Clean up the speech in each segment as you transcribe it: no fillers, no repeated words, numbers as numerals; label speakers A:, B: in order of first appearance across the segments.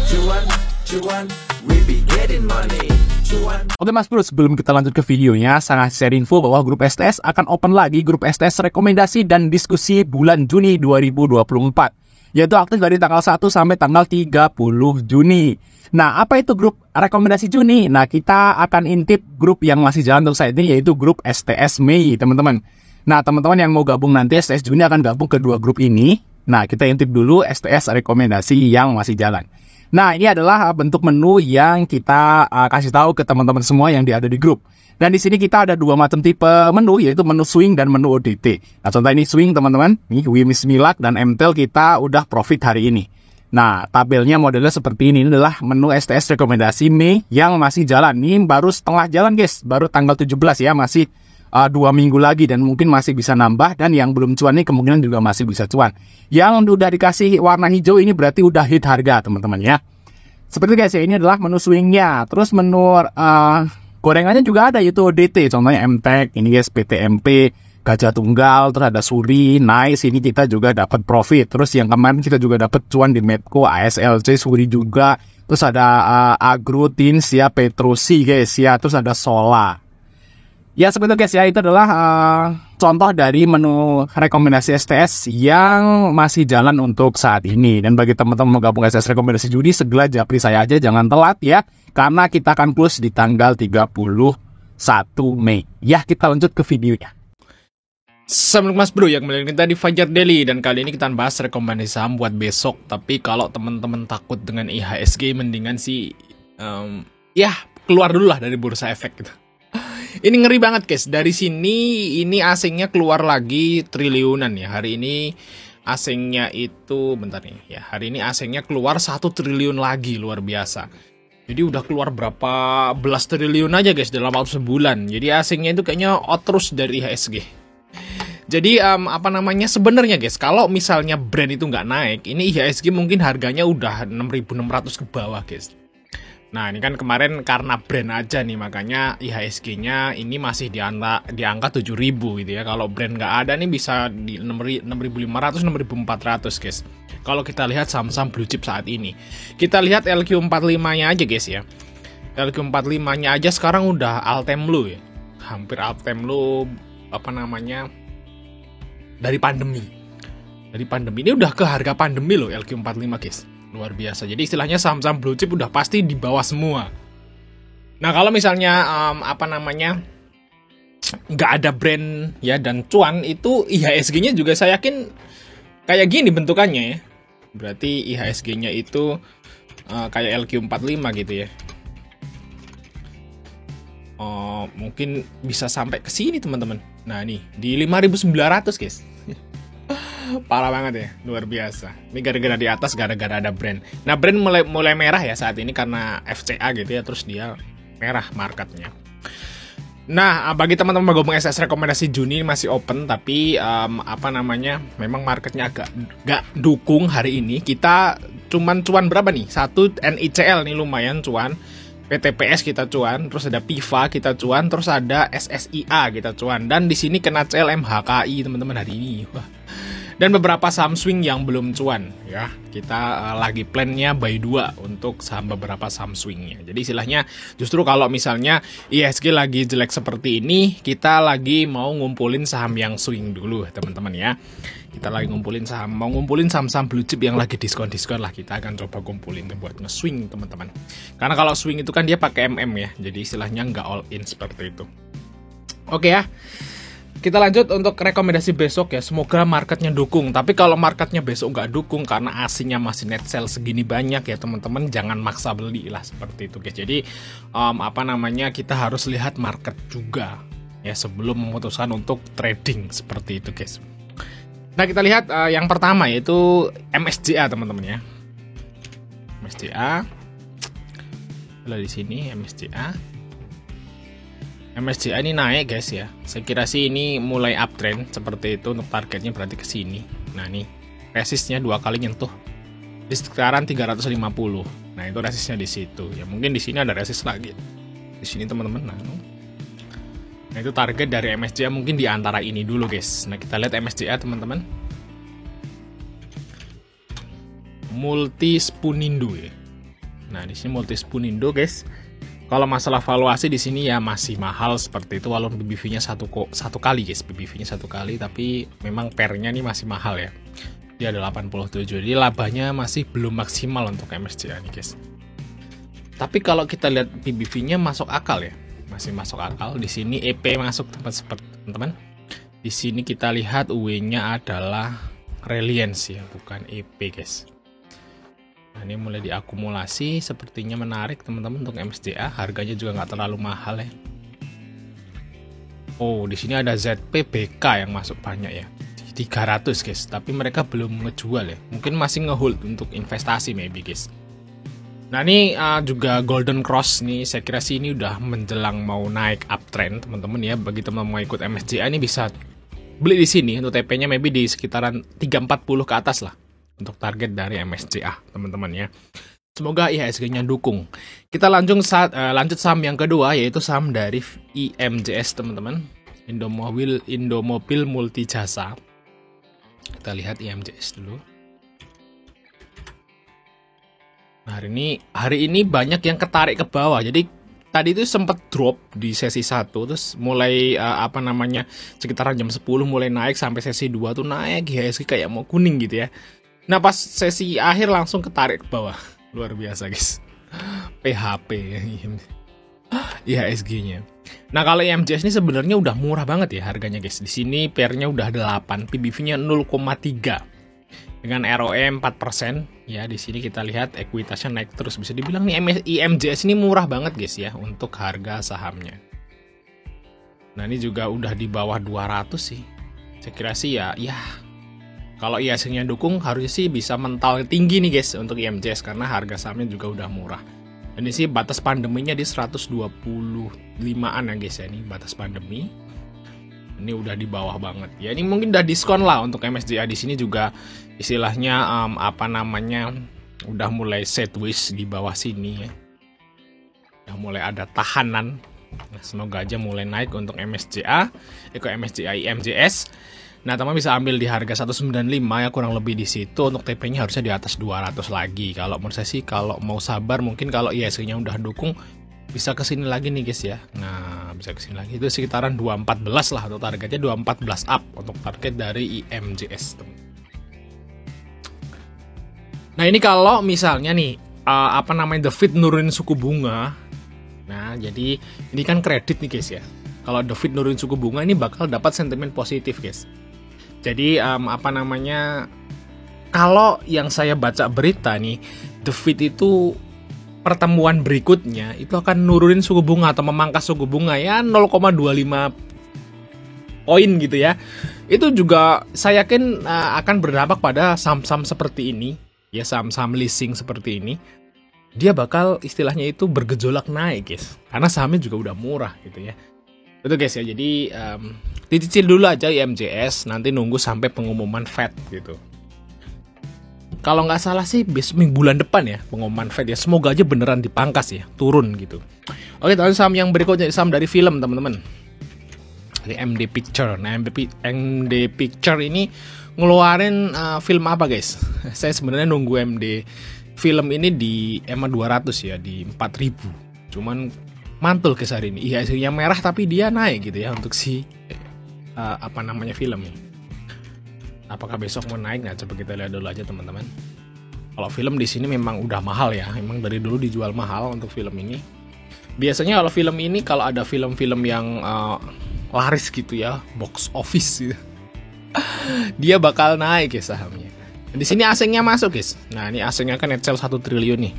A: Cuan, cuan, we be getting money. Cuan.
B: Oke Mas Bro, sebelum kita lanjut ke videonya, sangat share info bahwa grup STS akan open lagi grup STS rekomendasi dan diskusi bulan Juni 2024. Yaitu aktif dari tanggal 1 sampai tanggal 30 Juni. Nah, apa itu grup rekomendasi Juni? Nah, kita akan intip grup yang masih jalan untuk saat ini, yaitu grup STS Mei, teman-teman. Nah, teman-teman yang mau gabung nanti, STS Juni akan gabung ke dua grup ini. Nah, kita intip dulu STS rekomendasi yang masih jalan. Nah, ini adalah bentuk menu yang kita kasih tahu ke teman-teman semua yang ada di grup. Dan di sini kita ada dua macam tipe menu, yaitu menu swing dan menu ODT. Nah, contoh ini swing, teman-teman. Ini Wimis Milak dan MTEL kita udah profit hari ini. Nah, tabelnya modelnya seperti ini. Ini adalah menu STS rekomendasi Mei yang masih jalan. Ini baru setengah jalan, guys. Baru tanggal 17 ya, masih 2 minggu lagi dan mungkin masih bisa nambah. Dan yang belum cuan ini kemungkinan juga masih bisa cuan. Yang udah dikasih warna hijau ini berarti udah hit harga, teman-teman ya. Seperti guys ya, ini adalah menu swingnya. Terus menu gorengannya juga ada, yaitu ODT. Contohnya MTEK, ini guys PTMP, Gajah Tunggal, terus ada Suri, Nice. Ini kita juga dapat profit. Terus yang kemarin kita juga dapat cuan di Medco, ASLC, Suri juga. Terus ada Agro, Tins ya, Petrosi guys ya. Terus ada Sola. Ya seperti itu guys ya, itu adalah contoh dari menu rekomendasi STS yang masih jalan untuk saat ini. Dan bagi teman-teman mau gabung STS rekomendasi Juni, segera japri saya aja, jangan telat ya. Karena kita akan close di tanggal 31 Mei. Ya, kita lanjut ke videonya.
C: Assalamualaikum Mas Bro, yang kembali kita di Fajar Daily. Dan kali ini kita bahas rekomendasi saham buat besok. Tapi kalau teman-teman takut dengan IHSG, mendingan sih ya keluar dulu lah dari bursa efek gitu. Ini ngeri banget guys. Dari sini ini asingnya keluar lagi triliunan ya. Hari ini asingnya itu bentar nih ya. Hari ini asingnya keluar 1 triliun lagi, luar biasa. Jadi udah keluar berapa belas triliun aja guys dalam waktu sebulan. Jadi asingnya itu kayaknya out terus dari IHSG. Jadi sebenarnya guys, kalau misalnya brand itu nggak naik, ini IHSG mungkin harganya udah 6.600 ke bawah guys. Nah ini kan kemarin karena brand aja nih, makanya IHSG-nya ini masih di angka 7.000 gitu ya. Kalau brand nggak ada nih bisa di 6.500, 6.400 guys. Kalau kita lihat saham-saham blue chip saat ini. Kita lihat LQ45-nya aja guys ya. LQ45-nya aja sekarang udah all time low ya. Hampir all time low dari pandemi. Dari pandemi ini udah ke harga pandemi loh LQ45 guys. Luar biasa. Jadi istilahnya saham-saham blue chip udah pasti di bawah semua. Nah kalau misalnya nggak ada brand ya dan cuan, itu IHSG-nya juga saya yakin kayak gini bentukannya ya. Berarti IHSG-nya itu kayak LQ45 gitu ya. Mungkin bisa sampai ke sini teman-teman. Nah nih di 5.900 guys. Parah banget ya, luar biasa. Ini gara-gara di atas, gara-gara ada brand. Nah brand mulai merah ya saat ini karena FCA gitu ya, terus dia merah marketnya. Nah bagi teman-teman gabung STS rekomendasi Juni masih open, tapi memang marketnya agak gak dukung hari ini. Kita cuman cuan berapa nih? 1 NICL nih lumayan cuan. PTPS kita cuan, terus ada PIVA kita cuan, terus ada SSIA kita cuan. Dan di sini kena CL MHKI teman-teman hari ini. Wah. Dan beberapa saham swing yang belum cuan ya. Kita lagi plannya buy 2 untuk beberapa saham swingnya. Jadi istilahnya justru kalau misalnya IHSG lagi jelek seperti ini, kita lagi mau ngumpulin saham yang swing dulu teman-teman ya. Kita lagi mau ngumpulin saham-saham blue chip yang lagi diskon-diskon lah. Kita akan coba kumpulin buat nge-swing teman-teman. Karena kalau swing itu kan dia pakai MM ya. Jadi istilahnya nggak all in seperti itu. Oke ya. Kita lanjut untuk rekomendasi besok ya. Semoga marketnya dukung. Tapi kalau marketnya besok nggak dukung karena asingnya masih net sell segini banyak ya teman-teman, jangan maksa beli lah seperti itu guys. Jadi kita harus lihat market juga ya sebelum memutuskan untuk trading seperti itu guys. Nah kita lihat yang pertama yaitu MSCA teman-teman ya. MSCA. Lalu di sini MSCA. MSCA ini naik guys ya. Saya kira sih ini mulai uptrend seperti itu, untuk targetnya berarti ke sini. Nah nih resistnya 2 kali nyentuh di sekitaran 350. Nah itu resistnya di situ. Ya mungkin di sini ada resist lagi. Di sini teman-teman. Nah itu target dari MSCA mungkin di antara ini dulu guys. Nah kita lihat MSCA teman-teman. Multi Spunindo ya. Nah, di sini Multispoon Indo, guys. Kalau masalah valuasi di sini ya masih mahal seperti itu, walaupun PBV-nya satu kali, guys. PBV-nya 1 kali, tapi memang pernya nih masih mahal ya. Dia ada 87. Jadi labanya masih belum maksimal untuk MSCA nih, guys. Tapi kalau kita lihat PBV-nya masuk akal ya. Masih masuk akal. Di sini EP masuk teman-teman. Di sini kita lihat UE-nya adalah Reliance ya, bukan EP, guys. Nah, ini mulai diakumulasi, sepertinya menarik teman-teman untuk MSCA. Harganya juga nggak terlalu mahal ya. Oh, di sini ada ZPBK yang masuk banyak ya, 300, guys. Tapi mereka belum ngejual ya. Mungkin masih ngehold untuk investasi maybe, guys. Nah, ini juga Golden Cross nih. Saya kira sih ini udah menjelang mau naik uptrend teman-teman ya. Bagi teman-teman mau ikut MSCA ini bisa beli di sini. Untuk TP-nya maybe di sekitaran 340 ke atas lah. Untuk target dari MSCA, teman-teman ya. Semoga IHSG-nya dukung. Kita lanjut saham yang kedua, yaitu saham dari IMJS, teman-teman. Indomobil Multijasa. Kita lihat IMJS dulu. Nah, hari ini banyak yang ketarik ke bawah. Jadi tadi itu sempat drop di sesi 1, terus mulai sekitaran jam 10 mulai naik sampai sesi 2 tuh naik, IHSG kayak mau kuning gitu ya. Nah, pas sesi akhir langsung ketarik ke bawah. Luar biasa, guys. PHP ya IHSG-nya. Nah, kalau IMJS ini sebenarnya udah murah banget ya harganya, guys. Di sini PR-nya udah 8, PBV-nya 0,3. Dengan ROE 4%. Ya, di sini kita lihat ekuitasnya naik terus. Bisa dibilang nih IMJS ini murah banget, guys ya, untuk harga sahamnya. Nah, ini juga udah di bawah 200 sih. Saya kira sih ya kalau IHSG-nya dukung, harusnya sih bisa mental tinggi nih, guys, untuk IMJS, karena harga sahamnya juga udah murah. Dan ini sih batas pandeminya di 125-an ya, guys ya, ini batas pandemi. Ini udah di bawah banget. Ya, ini mungkin udah diskon lah untuk MSCA. Di sini juga istilahnya udah mulai sideways di bawah sini ya. Udah mulai ada tahanan. Nah, semoga aja mulai naik untuk MSCA, MSCA IMJS. Nah, teman bisa ambil di harga 195 ya, kurang lebih di situ. Untuk TP-nya harusnya di atas 200 lagi. Kalau menurut saya sih, kalau mau sabar, mungkin kalau IHSG-nya udah dukung, bisa kesini lagi nih, guys ya. Nah, bisa kesini lagi. Itu sekitaran 214 lah untuk targetnya, 214 up untuk target dari IMJS. Nah, ini kalau misalnya nih, The Fed nurunin suku bunga. Nah, jadi ini kan kredit nih, guys ya. Kalau The Fed nurunin suku bunga, ini bakal dapat sentimen positif, guys. Jadi kalau yang saya baca berita nih, The Fed itu pertemuan berikutnya itu akan nurunin suku bunga atau memangkas suku bunga ya 0,25 poin gitu ya. Itu juga saya yakin akan berdampak pada saham-saham seperti ini, ya saham-saham leasing seperti ini. Dia bakal istilahnya itu bergejolak naik, guys. Karena sahamnya juga udah murah gitu ya. Betul, guys ya. Jadi dicicil dulu aja IMJS, nanti nunggu sampai pengumuman Fed gitu. Kalau nggak salah sih bulan depan ya pengumuman Fed ya. Semoga aja beneran dipangkas ya, turun gitu. Oke, teman, saham yang berikutnya saham dari film, teman-teman. Dari MD Picture. Nah, MD Picture ini ngeluarin film apa, guys? Saya sebenarnya nunggu MD film ini di EMA 200 ya, di 4000. Cuman mantul ke hari ini. IHSG yang merah tapi dia naik gitu ya untuk si film ini. Apakah besok mau naik? Nah, coba kita lihat dulu aja, teman-teman. Kalau film di sini memang udah mahal ya. Memang dari dulu dijual mahal untuk film ini. Biasanya kalau film ini, kalau ada film-film yang laris gitu ya, box office gitu, dia bakal naik ya sahamnya. Di sini asingnya masuk, guys. Nah, ini asingnya kan net sale 1 triliun nih.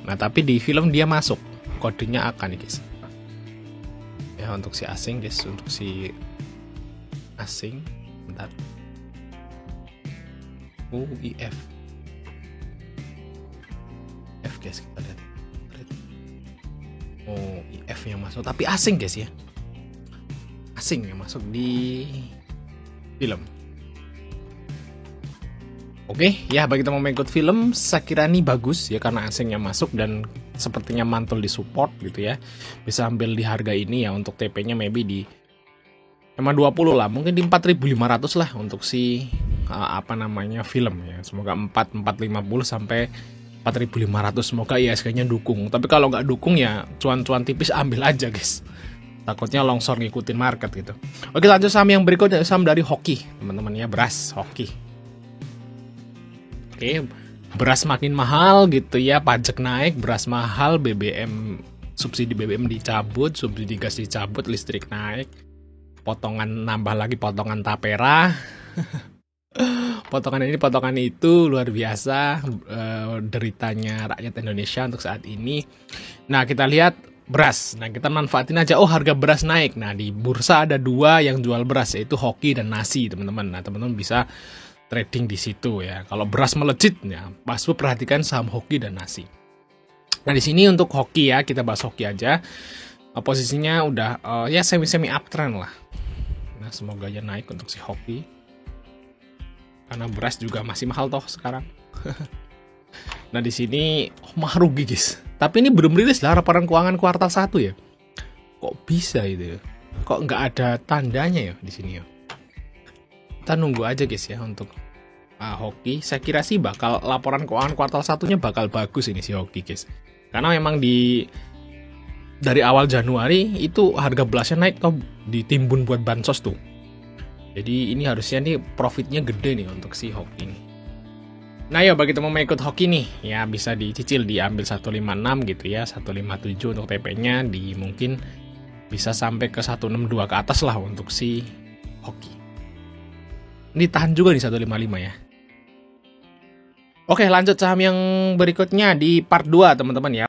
C: Nah, tapi di film dia masuk. Kodenya akan nih, guys. Ya, untuk si asing, guys. Untuk si asing. Bentar. IF. F, guys, kita lihat. IF yang masuk. Tapi asing, guys ya. Asing yang masuk di film. Oke, ya bagi teman-teman ikut film, saya kira ini bagus ya karena asingnya masuk dan sepertinya mantul di support gitu ya. Bisa ambil di harga ini ya, untuk TP-nya maybe di 520 lah, mungkin di 4.500 lah untuk si film ya. Semoga 4.450 sampai 4.500. Semoga IHSG-nya dukung. Tapi kalau nggak dukung ya cuan-cuan tipis ambil aja guys. Takutnya longsor ngikutin market gitu. Oke, lanjut saham yang berikutnya, saham dari hoki teman-teman ya, beras hoki. Oke, beras makin mahal gitu ya, pajak naik, beras mahal, BBM, subsidi BBM dicabut, subsidi gas dicabut, listrik naik, potongan nambah lagi potongan tapera. Potongan ini, potongan itu, luar biasa deritanya rakyat Indonesia untuk saat ini. Nah, kita lihat beras. Nah, kita manfaatin aja. Oh, harga beras naik. Nah, di bursa ada 2 yang jual beras, yaitu hoki dan nasi, teman-teman. Nah, teman-teman bisa trading di situ ya. Kalau beras melejit, ya, pasti perhatikan saham hoki dan nasi. Nah, di sini untuk hoki ya, kita bahas hoki aja. Posisinya udah ya semi uptrend lah. Nah, semoga aja naik untuk si hoki. Karena beras juga masih mahal toh sekarang. Nah, di sini mah rugi guys. Tapi ini belum rilis lah laporan keuangan kuartal 1 ya. Kok bisa itu ya? Kok nggak ada tandanya ya di sini ya? Kita nunggu aja guys ya untuk hoki. Saya kira sih bakal laporan keuangan kuartal 1-nya bakal bagus ini si hoki guys. Karena memang dari awal Januari itu harga berasnya naik toh, ditimbun buat bansos tuh. Jadi ini harusnya nih profitnya gede nih untuk si hoki ini. Nah, ya bagi teman mau ikut hoki nih, ya bisa dicicil, diambil 156 gitu ya, 157 untuk TP-nya, mungkin bisa sampai ke 162 ke atas lah untuk si hoki. Ini tahan juga di 155 ya. Oke, lanjut saham yang berikutnya di part 2 teman-teman ya.